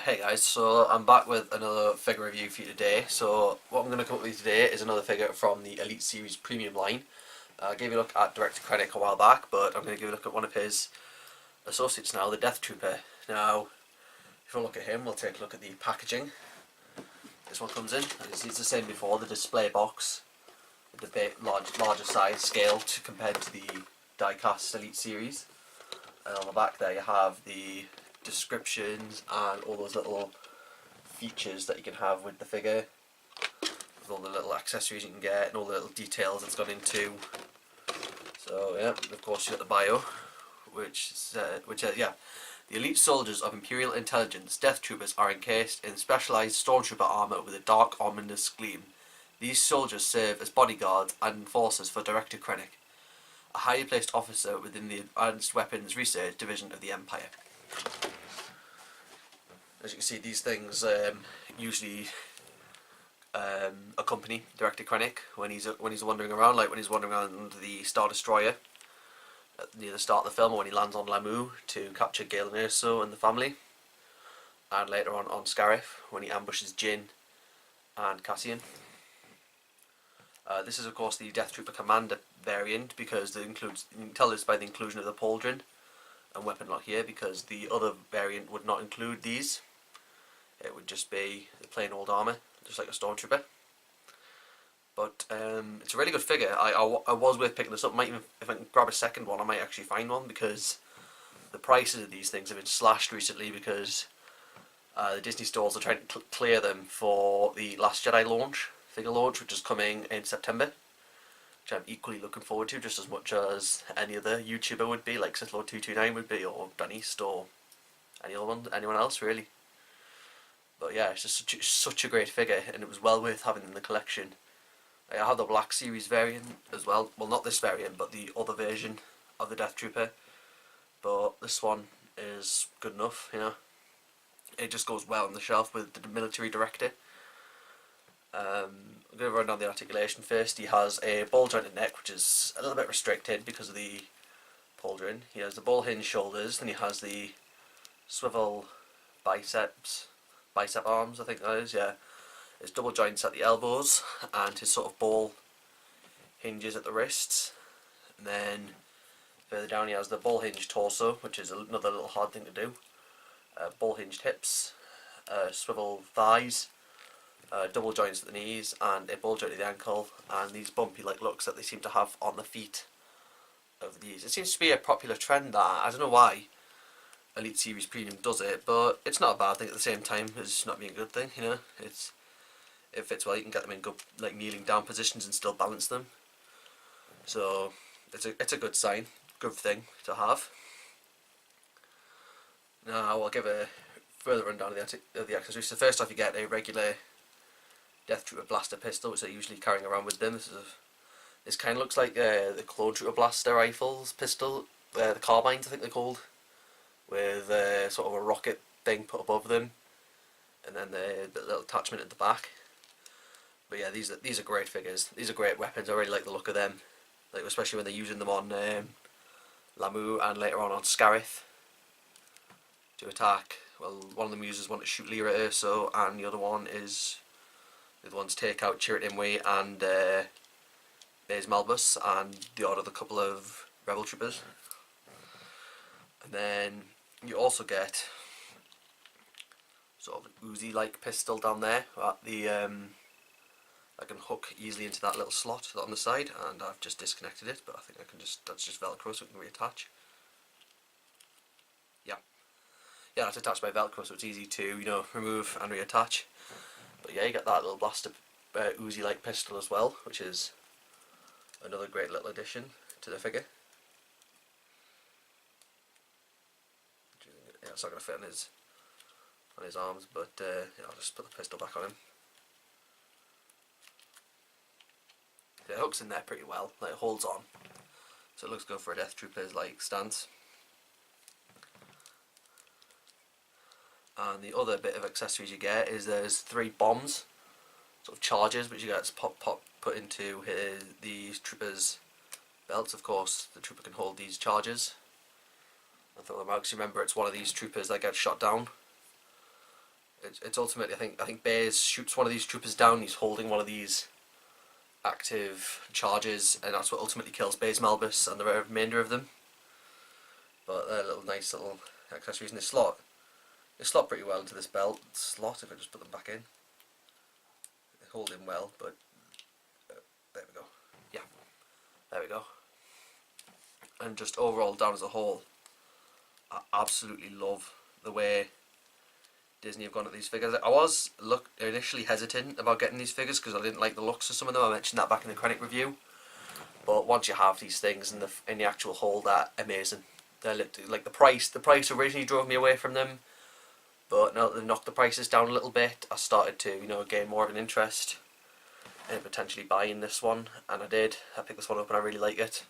Hey guys, so I'm back with another figure review for you today. So what I'm going to come up with today is another figure from the Elite Series Premium line. I gave you a look at Director Krennic a while back, but I'm going to give you a look at one of his associates now, the Death Trooper. Now, if you look at him, we'll take a look at the packaging. This one comes in, as it's the same before, the display box, with the larger size scale compared to the die-cast Elite Series. And on the back there you have the descriptions and all those little features that you can have with the figure, with all the little accessories you can get and all the little details it's gone into. So yeah, of course you got the bio, which the elite soldiers of Imperial intelligence, Death Troopers, are encased in specialised stormtrooper armour with a dark, ominous gleam. These soldiers serve as bodyguards and enforcers for Director Krennic, a highly placed officer within the Advanced Weapons Research Division of the Empire. As you can see, these things usually accompany Director Krennic when he's wandering around, like when he's wandering around the Star Destroyer near the start of the film, or when he lands on Lamu to capture Gale and Erso and the family, and later on Scarif when he ambushes Jyn and Cassian. This is of course the Death Trooper Commander variant, because you can tell this by the inclusion of the pauldron and weapon lock here, because the other variant would not include these. It would just be the plain old armour, just like a stormtrooper. But it's a really good figure. I was worth picking this up. Might even, if I can grab a second one, I might actually find one, because the prices of these things have been slashed recently, because the Disney stores are trying to clear them for the Last Jedi figure launch, which is coming in September, which I'm equally looking forward to, just as much as any other YouTuber would be, like SithLord229 would be, or Dan East, or anyone else really. But yeah, it's just such a great figure, and it was well worth having in the collection. I have the Black Series variant as well. Well, not this variant, but the other version of the Death Trooper. But this one is good enough, you know. It just goes well on the shelf with the military director. I'm going to run down the articulation first. He has a ball jointed neck, which is a little bit restricted because of the pauldron. He has the ball hinge shoulders, then he has the swivel bicep arms, I think that is, yeah. His double joints at the elbows, and his sort of ball hinges at the wrists. And then further down he has the ball hinge torso, which is another little hard thing to do. Ball hinged hips, swivel thighs, double joints at the knees, and a ball joint at the ankle, and these bumpy like looks that they seem to have on the feet over these. It seems to be a popular trend that, I don't know why Elite Series Premium does it, but it's not a bad thing at the same time as not being a good thing, you know. It fits well. You can get them in good, like, kneeling down positions and still balance them. So it's a good sign, good thing to have. Now I'll give a further rundown of the accessories. So first off, you get a regular Death Trooper blaster pistol, which they're usually carrying around with them. This kind of looks like the Clone Trooper blaster rifles pistol, the carbines I think they're called, with sort of a rocket thing put above them, and then the little attachment at the back. But yeah, these are great figures. These are great weapons. I really like the look of them, like especially when they're using them on Lamu and later on Scarif to attack. Well, one of them uses one to shoot Lyra Erso, and the other one is the ones take out Chirrut Imwe and Baze Malbus and the odd other couple of rebel troopers. And then you also get sort of an Uzi-like pistol down there at the I can hook easily into that little slot on the side, and I've just disconnected it, but I think that's just Velcro, so we can reattach. Yeah, that's attached by Velcro, so it's easy to, you know, remove and reattach. But yeah, you get that little blaster Uzi-like pistol as well, which is another great little addition to the figure. Yeah, it's not going to fit on his arms, but yeah, I'll just put the pistol back on him. It hooks in there pretty well, like it holds on, so it looks good for a Death Trooper's like stance. And the other bit of accessories you get is there's 3 bombs, sort of charges, which you get to put into the trooper's belts. Of course, the trooper can hold these charges. I thought them out, because remember it's one of these troopers that gets shot down. It's ultimately, I think Baze shoots one of these troopers down. He's holding one of these active charges, and that's what ultimately kills Baze Malbus and the remainder of them. But they're little nice little accessories, and they slot pretty well into this belt slot if I just put them back in. They hold in well, but there we go. Yeah, there we go. And just overall, down as a whole, I absolutely love the way Disney have gone at these figures. I was initially hesitant about getting these figures because I didn't like the looks of some of them. I mentioned that back in the Krennic review. But once you have these things in the actual haul, they're amazing. They're like the price. The price originally drove me away from them, but now that they've knocked the prices down a little bit, I started to gain more of an interest in potentially buying this one, and I did. I picked this one up and I really like it.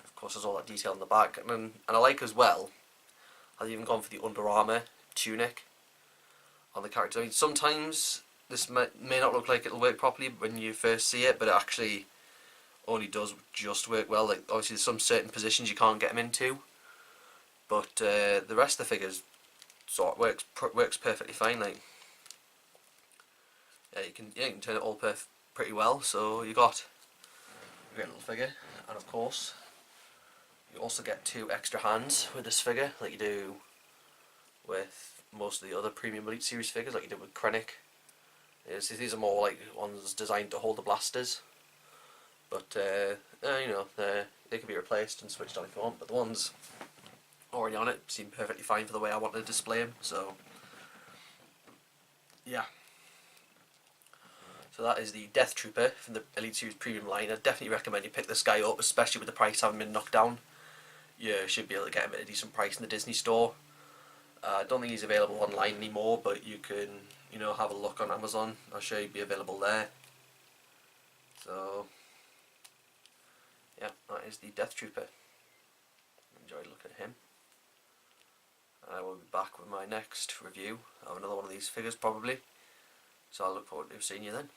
Of course, there's all that detail in the back, and I like as well. I've even gone for the Under Armour tunic on the character. I mean, sometimes this may not look like it'll work properly when you first see it, but it actually only does just work well. Like, obviously there's some certain positions you can't get them into, but the rest of the figures sort of works perfectly fine. Like, yeah, you can turn it all pretty well. So you got a great little figure, and of course you also get 2 extra hands with this figure, like you do with most of the other premium Elite Series figures, like you did with Krennic. These are more like ones designed to hold the blasters, but they can be replaced and switched on if you want. But the ones already on it seem perfectly fine for the way I want to display them. So yeah. So that is the Death Trooper from the Elite Series Premium line. I definitely recommend you pick this guy up, especially with the price having been knocked down. You should be able to get him at a decent price in the Disney store. I don't think he's available online anymore, but you can, have a look on Amazon. I'm sure he'd be available there. So, yeah, that is the Death Trooper. Enjoyed looking at him. I will be back with my next review of another one of these figures probably. So I look forward to seeing you then.